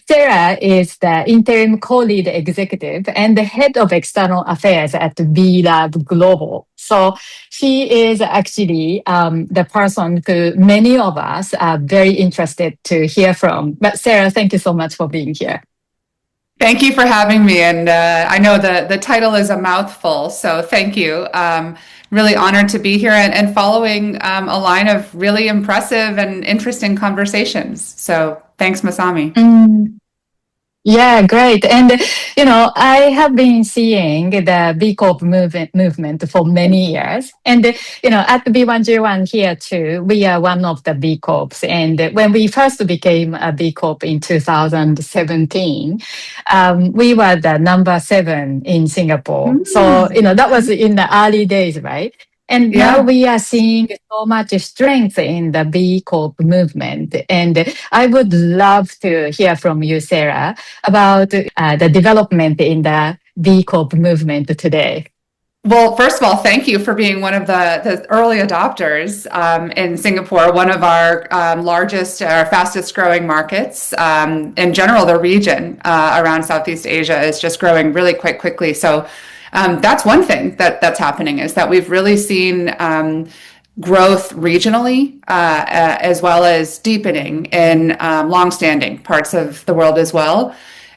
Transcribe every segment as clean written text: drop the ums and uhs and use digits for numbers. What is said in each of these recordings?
Sarah is the interim co-lead executive and the head of external affairs at B Lab Global. So she is actually the person who many of us are very interested to hear from. But Sarah, thank you so much for being here. Thank you for having me. And I know the title is a mouthful, so thank you. Really honored to be here and following a line of really impressive and interesting conversations. So thanks, Masami. Mm. Yeah, great. And, I have been seeing the B Corp movement for many years. And, at the B101 here too, we are one of the B Corps. And when we first became a B Corp in 2017, we were the number 7 in Singapore. So, that was in the early days, right? And now Yeah. we are seeing so much strength in the B Corp movement. And I would love to hear from you, Sarah, about the development in the B Corp movement today. Well, first of all, thank you for being one of the early adopters in Singapore, one of our largest or fastest growing markets. In general, the region around Southeast Asia is just growing really quite quickly. So that's one thing that's happening is that we've really seen growth regionally as well as deepening in longstanding parts of the world as well.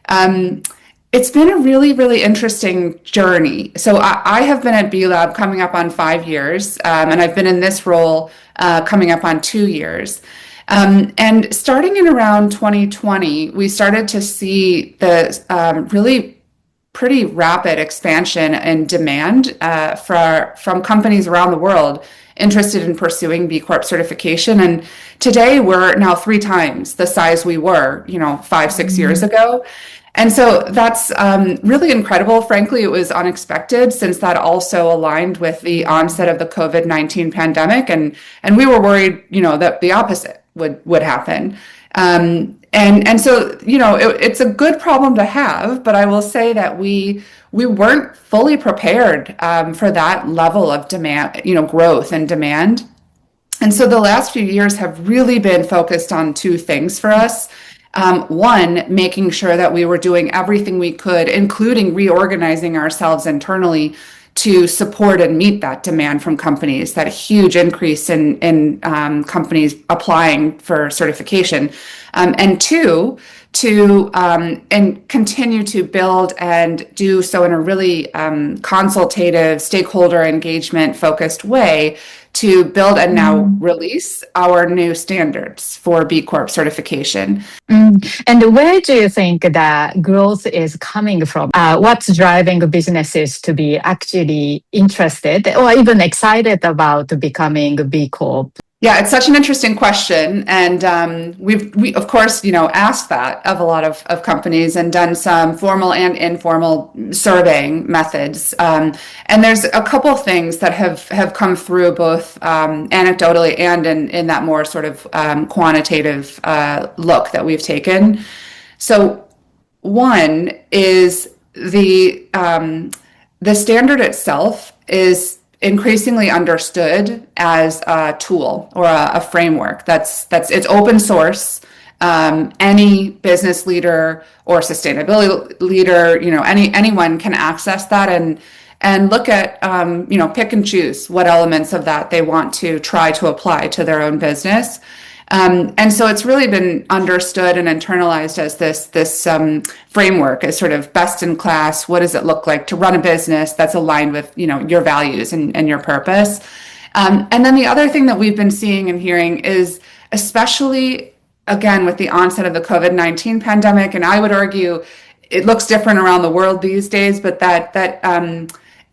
Um, it's been a really, really interesting journey. So I have been at B Lab coming up on 5 years, and I've been in this role coming up on 2 years. And starting in around 2020, we started to see the really pretty rapid expansion and demand from companies around the world interested in pursuing B Corp certification. And today we're now 3 times the size we were, 5, 6 years ago. And so that's really incredible. Frankly, it was unexpected since that also aligned with the onset of the COVID-19 pandemic. And we were worried, that the opposite would happen. And so, it's a good problem to have, but I will say that we weren't fully prepared for that level of demand, growth and demand. And so the last few years have really been focused on 2 things for us. One, making sure that we were doing everything we could, including reorganizing ourselves internally to support and meet that demand from companies, that huge increase in companies applying for certification. And 2, to and continue to build and do so in a really consultative, stakeholder engagement focused way to build and now release our new standards for B Corp certification. And where do you think the growth is coming from? What's driving businesses to be actually interested or even excited about becoming B Corp? Yeah, it's such an interesting question, and we of course asked that of a lot of companies and done some formal and informal surveying methods. And there's a couple of things that have come through both anecdotally and in that more sort of quantitative look that we've taken. So one is the standard itself is increasingly understood as a tool or a framework that's it's open source. Any business leader or sustainability leader, anyone can access that and look at pick and choose what elements of that they want to try to apply to their own business. And so it's really been understood and internalized as this framework as sort of best in class. What does it look like to run a business that's aligned with your values and your purpose? And then the other thing that we've been seeing and hearing is, especially again with the onset of the COVID-19 pandemic, and I would argue it looks different around the world these days, but that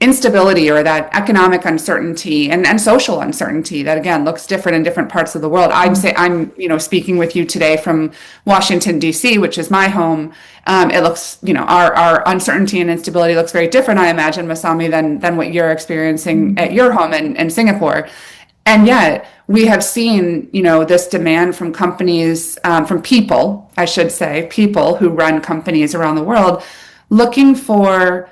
instability or that economic uncertainty and social uncertainty that again looks different in different parts of the world. I'm speaking with you today from Washington D.C., which is my home. It looks our uncertainty and instability looks very different, I imagine, Masami, than what you're experiencing at your home in Singapore. And yet we have seen this demand from companies, from people, I should say, people who run companies around the world, looking for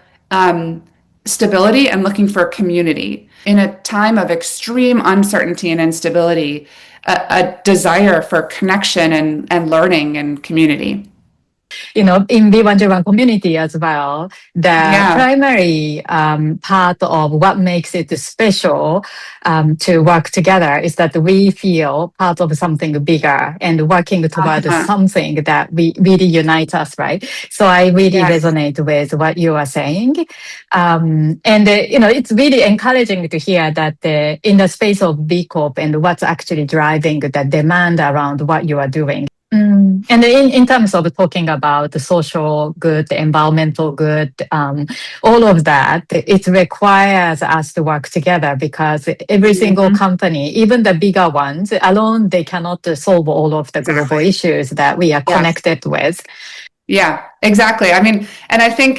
stability and looking for community. In a time of extreme uncertainty and instability, a desire for connection and learning and community. in B1G1 community as well, the Yeah. primary part of what makes it special to work together is that we feel part of something bigger and working toward Uh-huh. something that we really unite us, right? So I really Yes. resonate with what you are saying. It's really encouraging to hear that in the space of B Corp and what's actually driving the demand around what you are doing. And in terms of talking about the social good, environmental good, all of that, it requires us to work together because every single Mhm. company, even the bigger ones, alone, they cannot solve all of the global Exactly. issues that we are Yes. connected with. Yeah, exactly. I mean, and I think,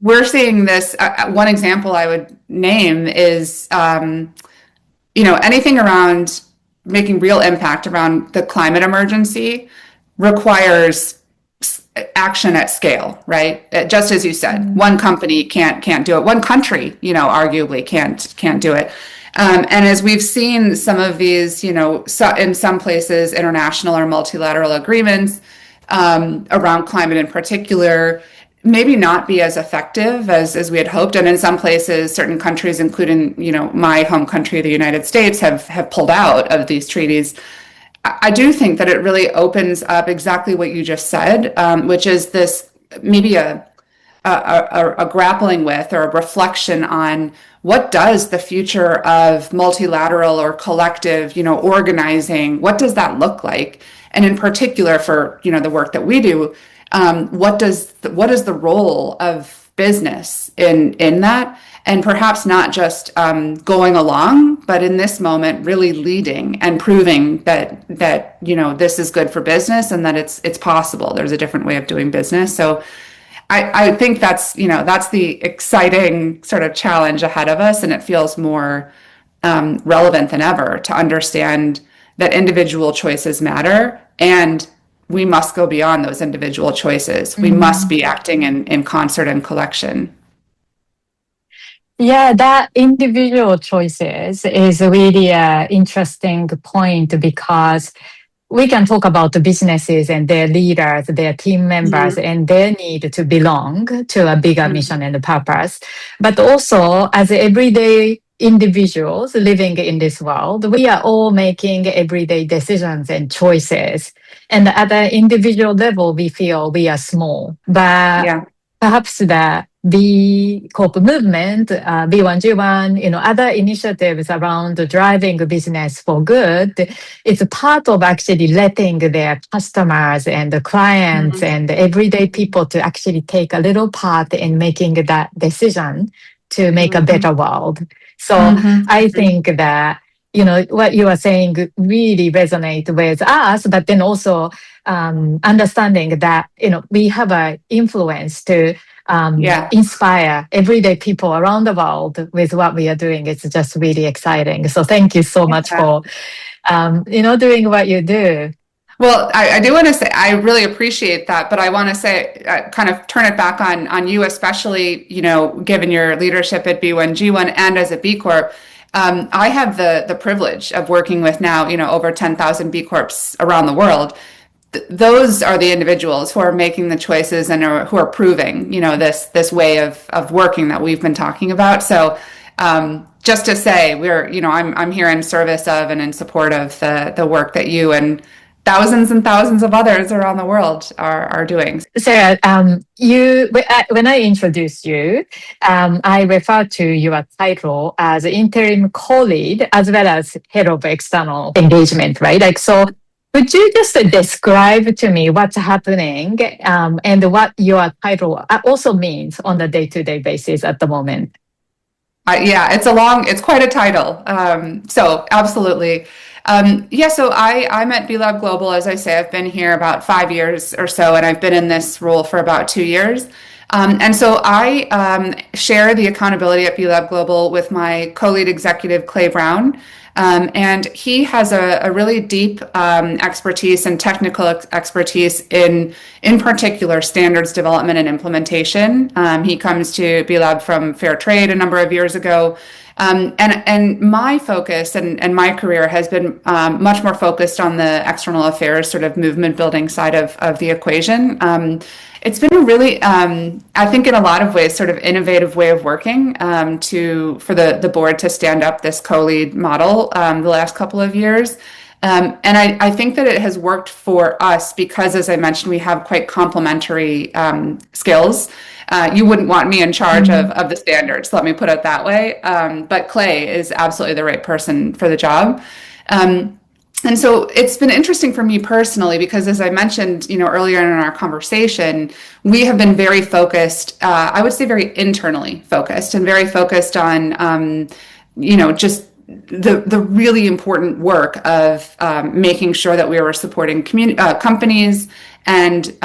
we're seeing this. One example I would name is, anything around making real impact around the climate emergency requires action at scale, right? Just as you said, Mm. one company can't do it. One country, arguably can't do it. And as we've seen some of these, in some places, international or multilateral agreements around climate in particular, maybe not be as effective as we had hoped. And in some places, certain countries, including, my home country, the United States, have pulled out of these treaties. I do think that it really opens up exactly what you just said, which is this maybe a grappling with or a reflection on what does the future of multilateral or collective, organizing, what does that look like? And in particular for, the work that we do, what is the role of business in that? And perhaps not just going along, but in this moment, really leading and proving that this is good for business and that it's possible. There's a different way of doing business. So I think that's the exciting sort of challenge ahead of us, and it feels more relevant than ever to understand that individual choices matter, and we must go beyond those individual choices. We must Mm. be acting in concert and collection. Yeah, that individual choices is really an interesting point because we can talk about the businesses and their leaders, their team members, Mhm. and their need to belong to a bigger mission and purpose. But also, as everyday individuals living in this world, we are all making everyday decisions and choices. And at an individual level, we feel we are small. But Yeah. perhaps the B Corp movement, B1G1, other initiatives around driving business for good, it's part of actually letting their customers and the clients Mhm. and the everyday people to actually take a little part in making that decision to make a Mhm. better world. So Mhm. I think that, what you are saying really resonate with us, but then also understanding that, we have an influence to Yeah. inspire everyday people around the world with what we are doing. It's just really exciting. So thank you so much Yeah. for, doing what you do. Well, I do want to say I really appreciate that, but I want to say kind of turn it back on you, especially given your leadership at B1G1 and as a B Corp. I have the privilege of working with now over 10,000 B Corps around the world. Those are the individuals who are making the choices and who are proving this way of working that we've been talking about. So just to say, I'm here in service of and in support of the work that you and thousands of others around the world are doing. Sarah, when I introduced you, I referred to your title as interim co-lead as well as head of external engagement, right? Like, so could you just describe to me what's happening and what your title also means on the day-to-day basis at the moment? Yeah, it's quite a title. So absolutely. Yeah, so I'm at BLab Global, as I say, I've been here about 5 years or so, and I've been in this role for about 2 years. And so I share the accountability at BLab Global with my co-lead executive, Clay Brown. And he has a really deep expertise and technical expertise in particular, standards development and implementation. He comes to B Lab from Fair Trade a number of years ago. And my focus and my career has been much more focused on the external affairs, sort of movement building side of the equation. It's been a really, I think, in a lot of ways, sort of innovative way of working for the board to stand up this co-lead model the last couple of years. And I think that it has worked for us because, as I mentioned, we have quite complementary skills. You wouldn't want me in charge of the standards, let me put it that way. But Clay is absolutely the right person for the job. And so it's been interesting for me personally because, as I mentioned, earlier in our conversation, we have been very focused. I would say very internally focused and very focused on, just the really important work of making sure that we were supporting companies and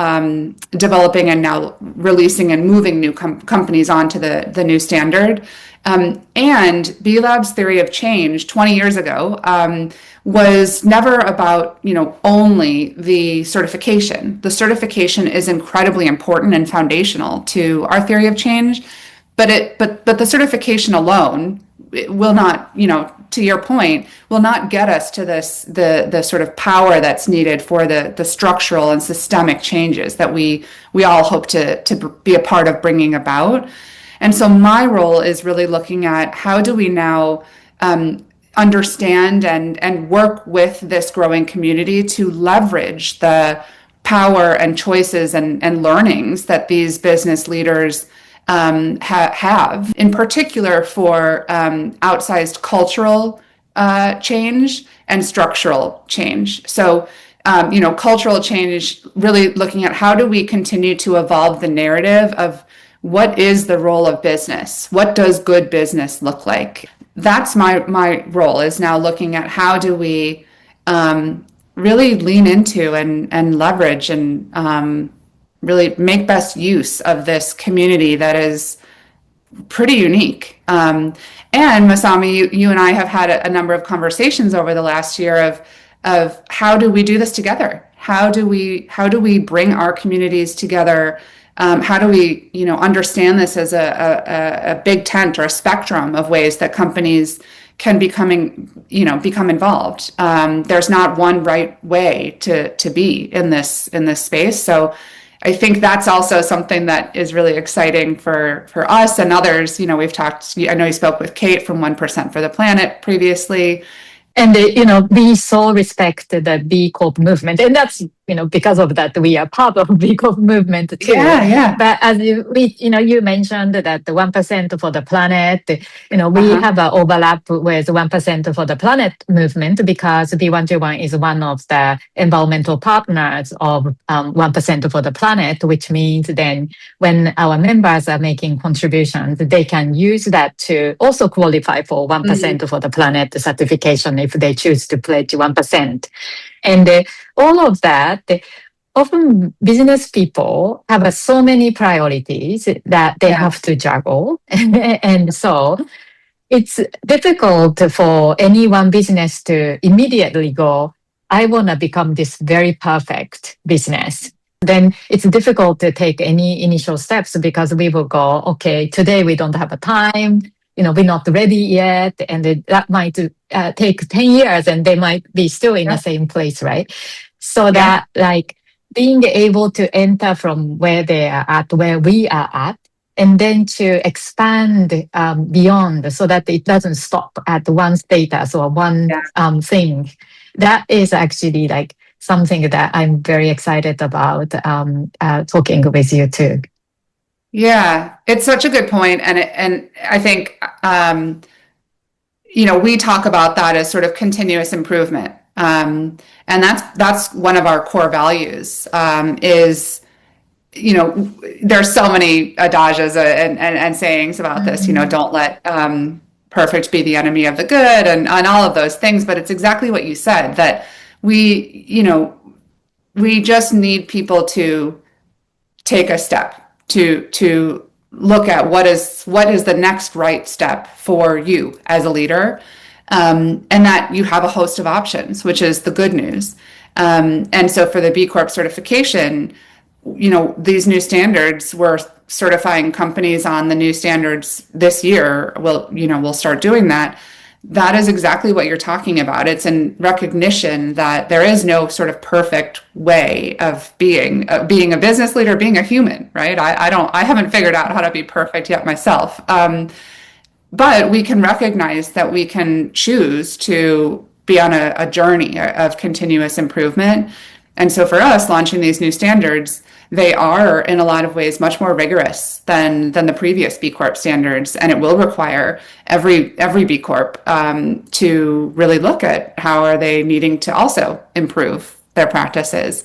developing and now releasing and moving new companies onto the new standard. And B Lab's theory of change 20 years ago was never about, only the certification. The certification is incredibly important and foundational to our theory of change, but the certification alone will not, to your point, will not get us to the sort of power that's needed for the structural and systemic changes that we all hope to be a part of bringing about. And so my role is really looking at how do we now understand and work with this growing community to leverage the power and choices and learnings that these business leaders have, in particular for outsized cultural change and structural change. So, cultural change, really looking at how do we continue to evolve the narrative of what is the role of business? What does good business look like? That's my role, is now looking at how do we really lean into and leverage and really make best use of this community that is pretty unique. And Masami, you and I have had a number of conversations over the last year of how do we do this together? How do we bring our communities together? How do we, understand this as a big tent or a spectrum of ways that companies can become involved? There's not one right way to be in this space. So I think that's also something that is really exciting for us and others. We've talked, I know you spoke with Kate from 1% for the Planet previously. And, we so respect the B Corp movement. And that's, because of that, we are part of B Corp movement too. Yeah. But as you mentioned that the 1% for the planet, we have an overlap with 1% for the planet movement because B121 is one of the environmental partners of 1% for the planet, which means then when our members are making contributions, they can use that to also qualify for 1% for the planet certification if they choose to pledge 1%. And all of that, often business people have so many priorities that they have to juggle. And so it's difficult for any one business to immediately go, I want to become this very perfect business. Then it's difficult to take any initial steps because we will go, okay, today we don't have a time. We're not ready yet. And that might take 10 years and they might be still in the same place, right? So that being able to enter from where they are at, where we are at, and then to expand beyond so that it doesn't stop at one status or one thing. That is actually something that I'm very excited about talking with you too. Yeah, it's such a good point. And I think, we talk about that as sort of continuous improvement. And that's one of our core values, is, there's so many adages and sayings about this, don't let perfect be the enemy of the good and all of those things. But it's exactly what you said, that we just need people to take a step to look at what is the next right step for you as a leader, and that you have a host of options, which is the good news. And so for the B Corp certification, these new standards were certifying companies on the new standards this year. We'll start doing that. That is exactly what you're talking about. It's in recognition that there is no sort of perfect way of being a business leader, being a human, right? I haven't figured out how to be perfect yet myself. But we can recognize that we can choose to be on a journey of continuous improvement. And so for us, launching these new standards, they are in a lot of ways much more rigorous than the previous B Corp standards, and it will require every B Corp to really look at how are they needing to also improve their practices.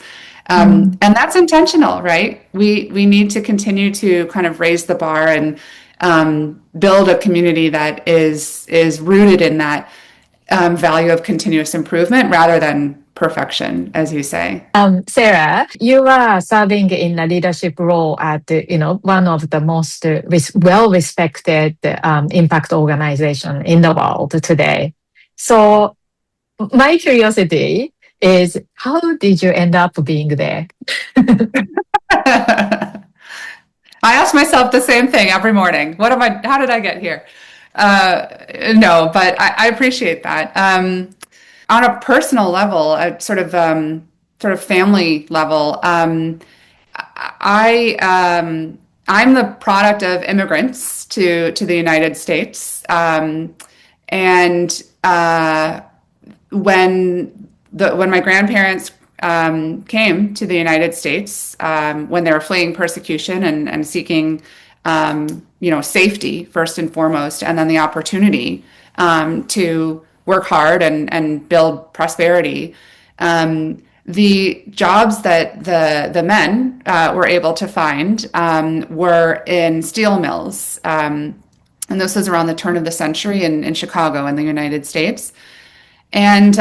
And that's intentional, right? We need to continue to kind of raise the bar and build a community that is rooted in that value of continuous improvement rather than perfection, as you say. Sarah, you are serving in a leadership role at one of the most well-respected impact organization in the world today. So my curiosity is, how did you end up being there? I ask myself the same thing every morning. How did I get here? No, but I appreciate that. On a personal level, a sort of family level, I'm the product of immigrants to the United States, and when my grandparents came to the United States, when they were fleeing persecution and seeking safety first and foremost, and then the opportunity to work hard and build prosperity. The jobs that the men were able to find were in steel mills. And this was around the turn of the century in Chicago in the United States. And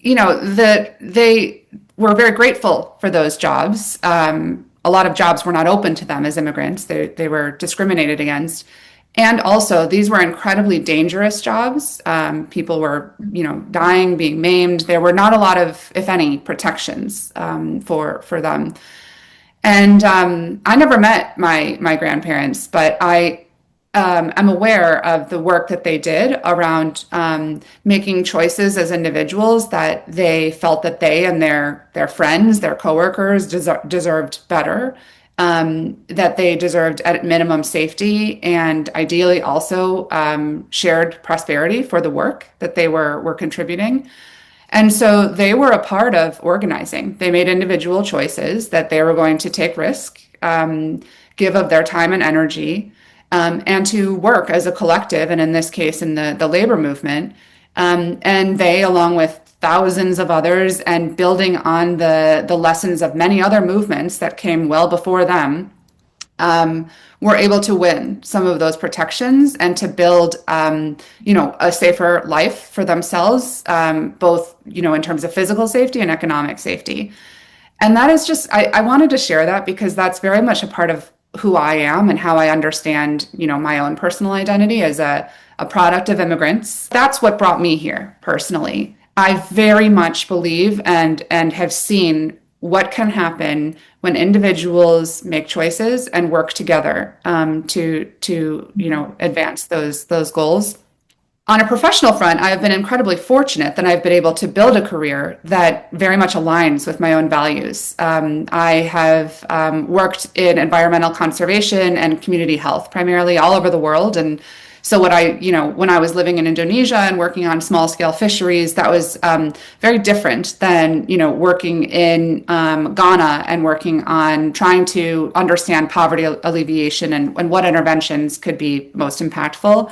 that they were very grateful for those jobs. A lot of jobs were not open to them as immigrants. They were discriminated against. And also, these were incredibly dangerous jobs. People were, dying, being maimed. There were not a lot of, if any, protections for them. And I never met my grandparents, but I'm aware of the work that they did around making choices as individuals that they felt that they and their friends, their coworkers deserved better, that they deserved at minimum safety and ideally also shared prosperity for the work that they were contributing. And so they were a part of organizing. They made individual choices that they were going to take risk, give of their time and energy, and to work as a collective, and in this case, in the labor movement. And they, along with thousands of others, and building on the lessons of many other movements that came well before them, were able to win some of those protections and to build, a safer life for themselves, both, in terms of physical safety and economic safety. And that is just, I wanted to share that because that's very much a part of who I am and how I understand, my own personal identity as a product of immigrants. That's what brought me here personally. I very much believe and have seen what can happen when individuals make choices and work together to advance those goals. On a professional front, I have been incredibly fortunate that I've been able to build a career that very much aligns with my own values. I have worked in environmental conservation and community health, primarily all over the world. And so when I was living in Indonesia and working on small scale fisheries, that was very different than, working in Ghana and working on trying to understand poverty alleviation and what interventions could be most impactful.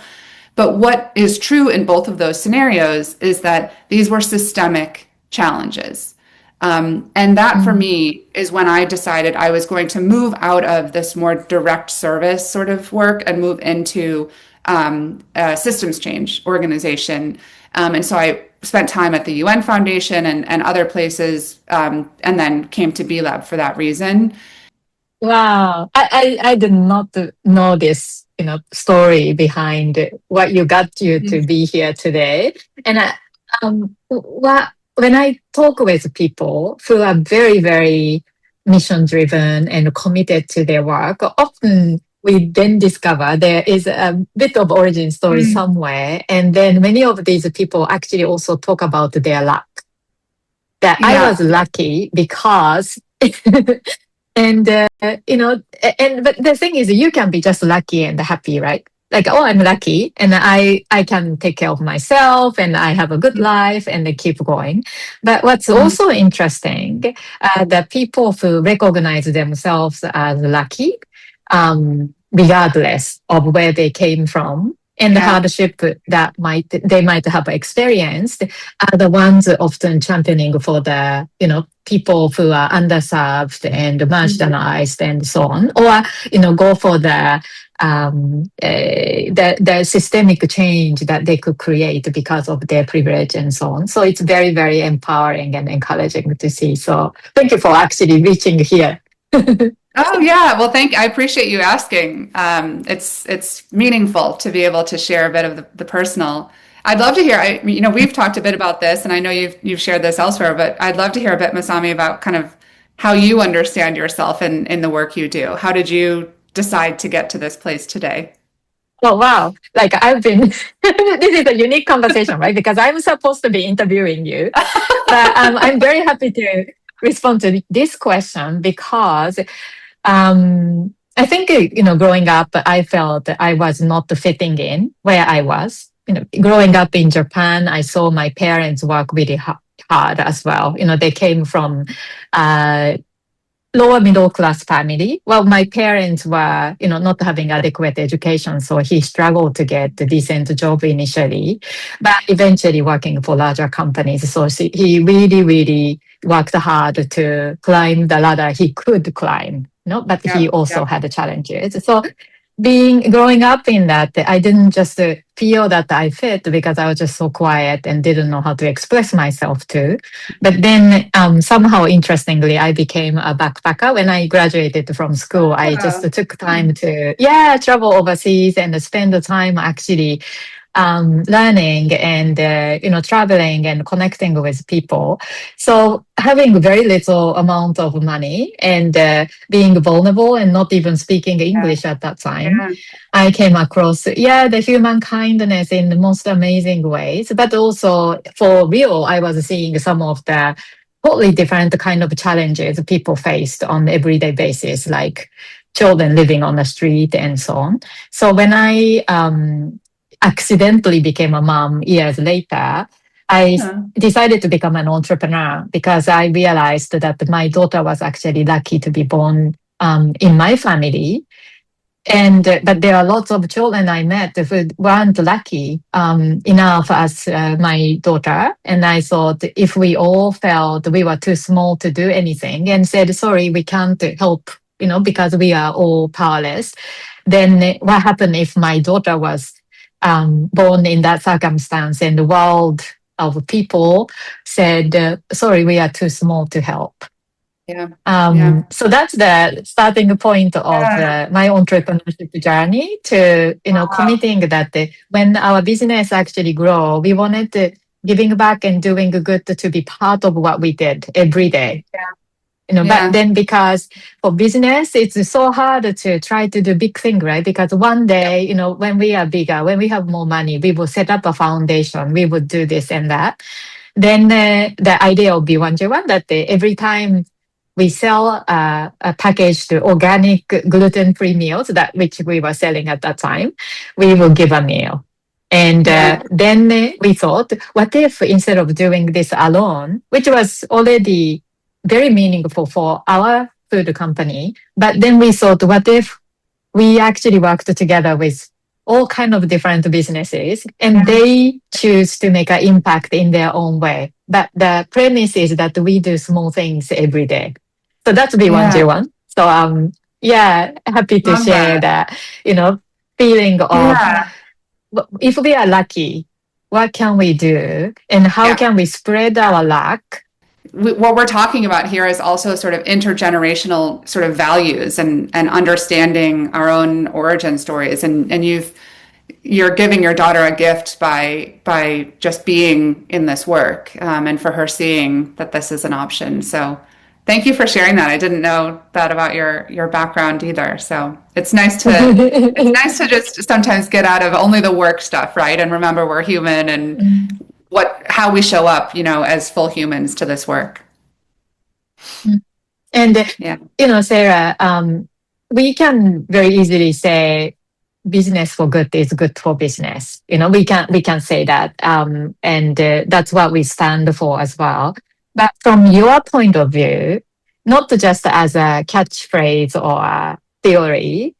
But what is true in both of those scenarios is that these were systemic challenges. And that for me is when I decided I was going to move out of this more direct service sort of work and move into a systems change organization. And so I spent time at the UN Foundation and other places, and then came to B Lab for that reason. Wow, I did not know this, story behind what you got you to be here today. And when I talk with people who are very, very mission driven and committed to their work, often we then discover there is a bit of origin story Mm. somewhere. And then many of these people actually also talk about their luck, that I was Yeah. lucky because and but the thing is, you can be just lucky and happy, right? Like, oh, I'm lucky and I can take care of myself and I have a good life and they keep going. But what's Mm. also interesting, the people who recognize themselves as lucky, regardless of where they came from and the Yeah. hardship that they might have experienced, are the ones often championing for the, people who are underserved and Mm. marginalized and so on, or, go for the systemic change that they could create because of their privilege and so on. So it's very, very empowering and encouraging to see. So thank you for actually reaching here. Oh yeah, well, I appreciate you asking. It's meaningful to be able to share a bit of the personal. I'd love to hear. We've talked a bit about this, and I know you've shared this elsewhere, but I'd love to hear a bit, Masami, about kind of how you understand yourself in the work you do. How did you decide to get to this place today? Oh, wow. Like I've been, this is a unique conversation, right? Because I'm supposed to be interviewing you, but I'm very happy to respond to this question because I think, growing up, I felt I was not fitting in where I was. Growing up in Japan, I saw my parents work really hard as well. They came from uh, lower middle class family. Well, my parents were, not having adequate education, so he struggled to get a decent job initially, but eventually working for larger companies. So he really, really worked hard to climb the ladder he could climb. No, but he Yeah, also yeah, had challenges. So growing up in that, I didn't just feel that I fit because I was just so quiet and didn't know how to express myself too. But then somehow, interestingly, I became a backpacker when I graduated from school. I just yeah, took time to, yeah, travel overseas and spend the time actually learning and traveling and connecting with people. So having very little amount of money and being vulnerable and not even speaking yeah, English at that time, yeah, I came across, yeah, the human kindness in the most amazing ways. But also for real, I was seeing some of the totally different kind of challenges people faced on everyday basis, like children living on the street and so on. So when I accidentally became a mom years later, I yeah, decided to become an entrepreneur because I realized that my daughter was actually lucky to be born in my family. And but there are lots of children I met who weren't lucky enough as my daughter. And I thought if we all felt we were too small to do anything and said, sorry, we can't help, because we are all powerless, then what happened if my daughter was born in that circumstance and the world of people said, sorry, we are too small to help. yeah, yeah, So that's the starting point of yeah. my entrepreneurship journey to, Wow. committing that when our business actually grow, we wanted to giving back and doing good to be part of what we did every day. But Yeah, then because for business, it's so hard to try to do big thing, right? Because one day, when we are bigger, when we have more money, we will set up a foundation, we would do this and that. Then the idea of B1J1 that every time we sell a packaged organic gluten-free meals that which we were selling at that time, we will give a meal. And yeah, then we thought, what if instead of doing this alone, which was already very meaningful for our food company, but then we thought, what if we actually worked together with all kind of different businesses and yeah, they choose to make an impact in their own way. But the premise is that we do small things every day. So that's yeah. B1J1. So yeah, happy to Love share that. that, feeling of Yeah. if we are lucky, what can we do and how Yeah. can we spread our luck? What we're talking about here is also sort of intergenerational sort of values and understanding our own origin stories. And you're giving your daughter a gift by just being in this work, and for her seeing that this is an option. So Thank you for sharing that. I didn't know that about your background either. So it's nice to just sometimes get out of only the work stuff, right? And remember we're human and how we show up, as full humans to this work. And Yeah. Sarah, we can very easily say business for good is good for business. We can say that, and that's what we stand for as well. But from your point of view, not just as a catchphrase or a theory,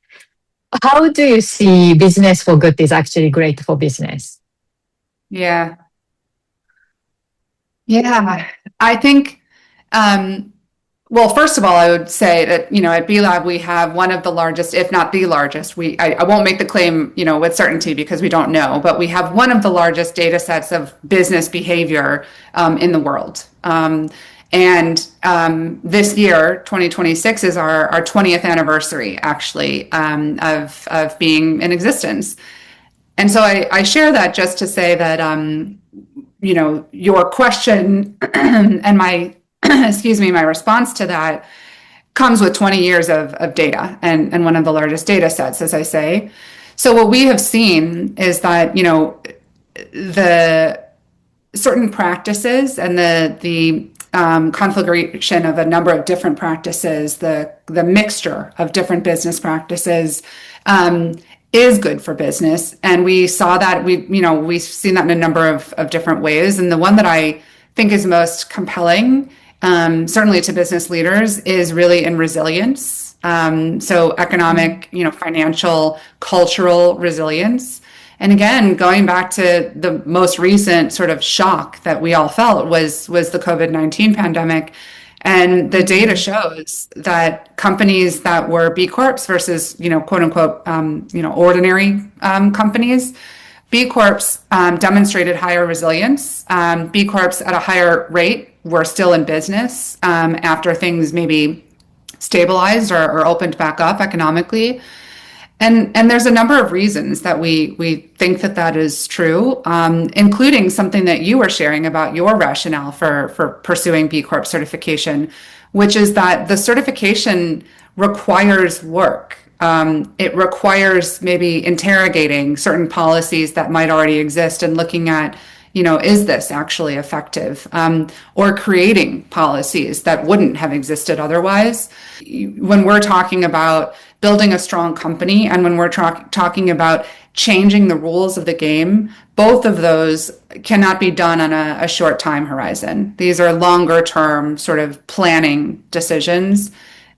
how do you see business for good is actually great for business? Yeah. Yeah. I think, um, well, first of all, I would say that, at B Lab, we have one of the largest, if not the largest. I won't make the claim, with certainty because we don't know, but we have one of the largest data sets of business behavior in the world. And this year, 2026, is our 20th anniversary, actually, of being in existence. And so I share that just to say that, your question and my, excuse me, my response to that comes with 20 years of data and one of the largest data sets, as I say. So what we have seen is that, the certain practices and the conflagration of a number of different practices, the mixture of different business practices, is good for business. And we saw that we've seen that in a number of different ways. And the one that I think is most compelling, certainly to business leaders, is really in resilience. So economic, financial, cultural resilience. And again, going back to the most recent sort of shock that we all felt was the COVID-19 pandemic. And the data shows that companies that were B Corps versus, quote unquote, ordinary companies, B Corps demonstrated higher resilience. B Corps at a higher rate were still in business after things maybe stabilized or opened back up economically. And there's a number of reasons that we think that is true, including something that you were sharing about your rationale for pursuing B Corp certification, which is that the certification requires work. It requires maybe interrogating certain policies that might already exist and looking at, is this actually effective? Or creating policies that wouldn't have existed otherwise. When we're talking about building a strong company and when we're talking about changing the rules of the game, both of those cannot be done on a short time horizon. These are longer term sort of planning decisions.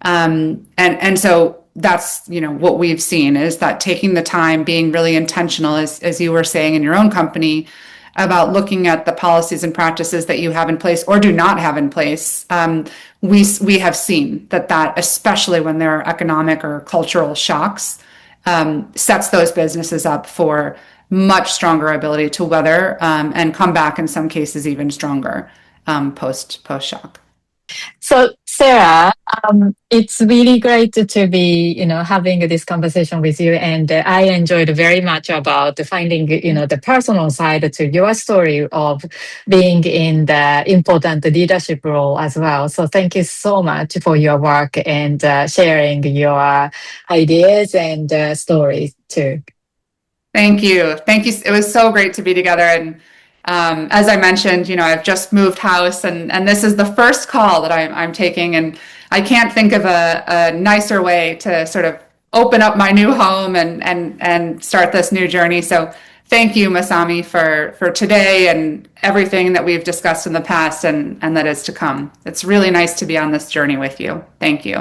And so that's, what we've seen is that taking the time, being really intentional, as you were saying in your own company, about looking at the policies and practices that you have in place or do not have in place. We have seen that especially when there are economic or cultural shocks, sets those businesses up for much stronger ability to weather and come back in some cases even stronger post shock. So, Sarah, it's really great to be, having this conversation with you. And I enjoyed very much about finding, the personal side to your story of being in the important leadership role as well. So thank you so much for your work and sharing your ideas and stories too. Thank you. Thank you. It was so great to be together. And as I mentioned, I've just moved house and this is the first call that I'm taking. And I can't think of a nicer way to sort of open up my new home and start this new journey. So thank you, Masami, for today and everything that we've discussed in the past and that is to come. It's really nice to be on this journey with you. Thank you.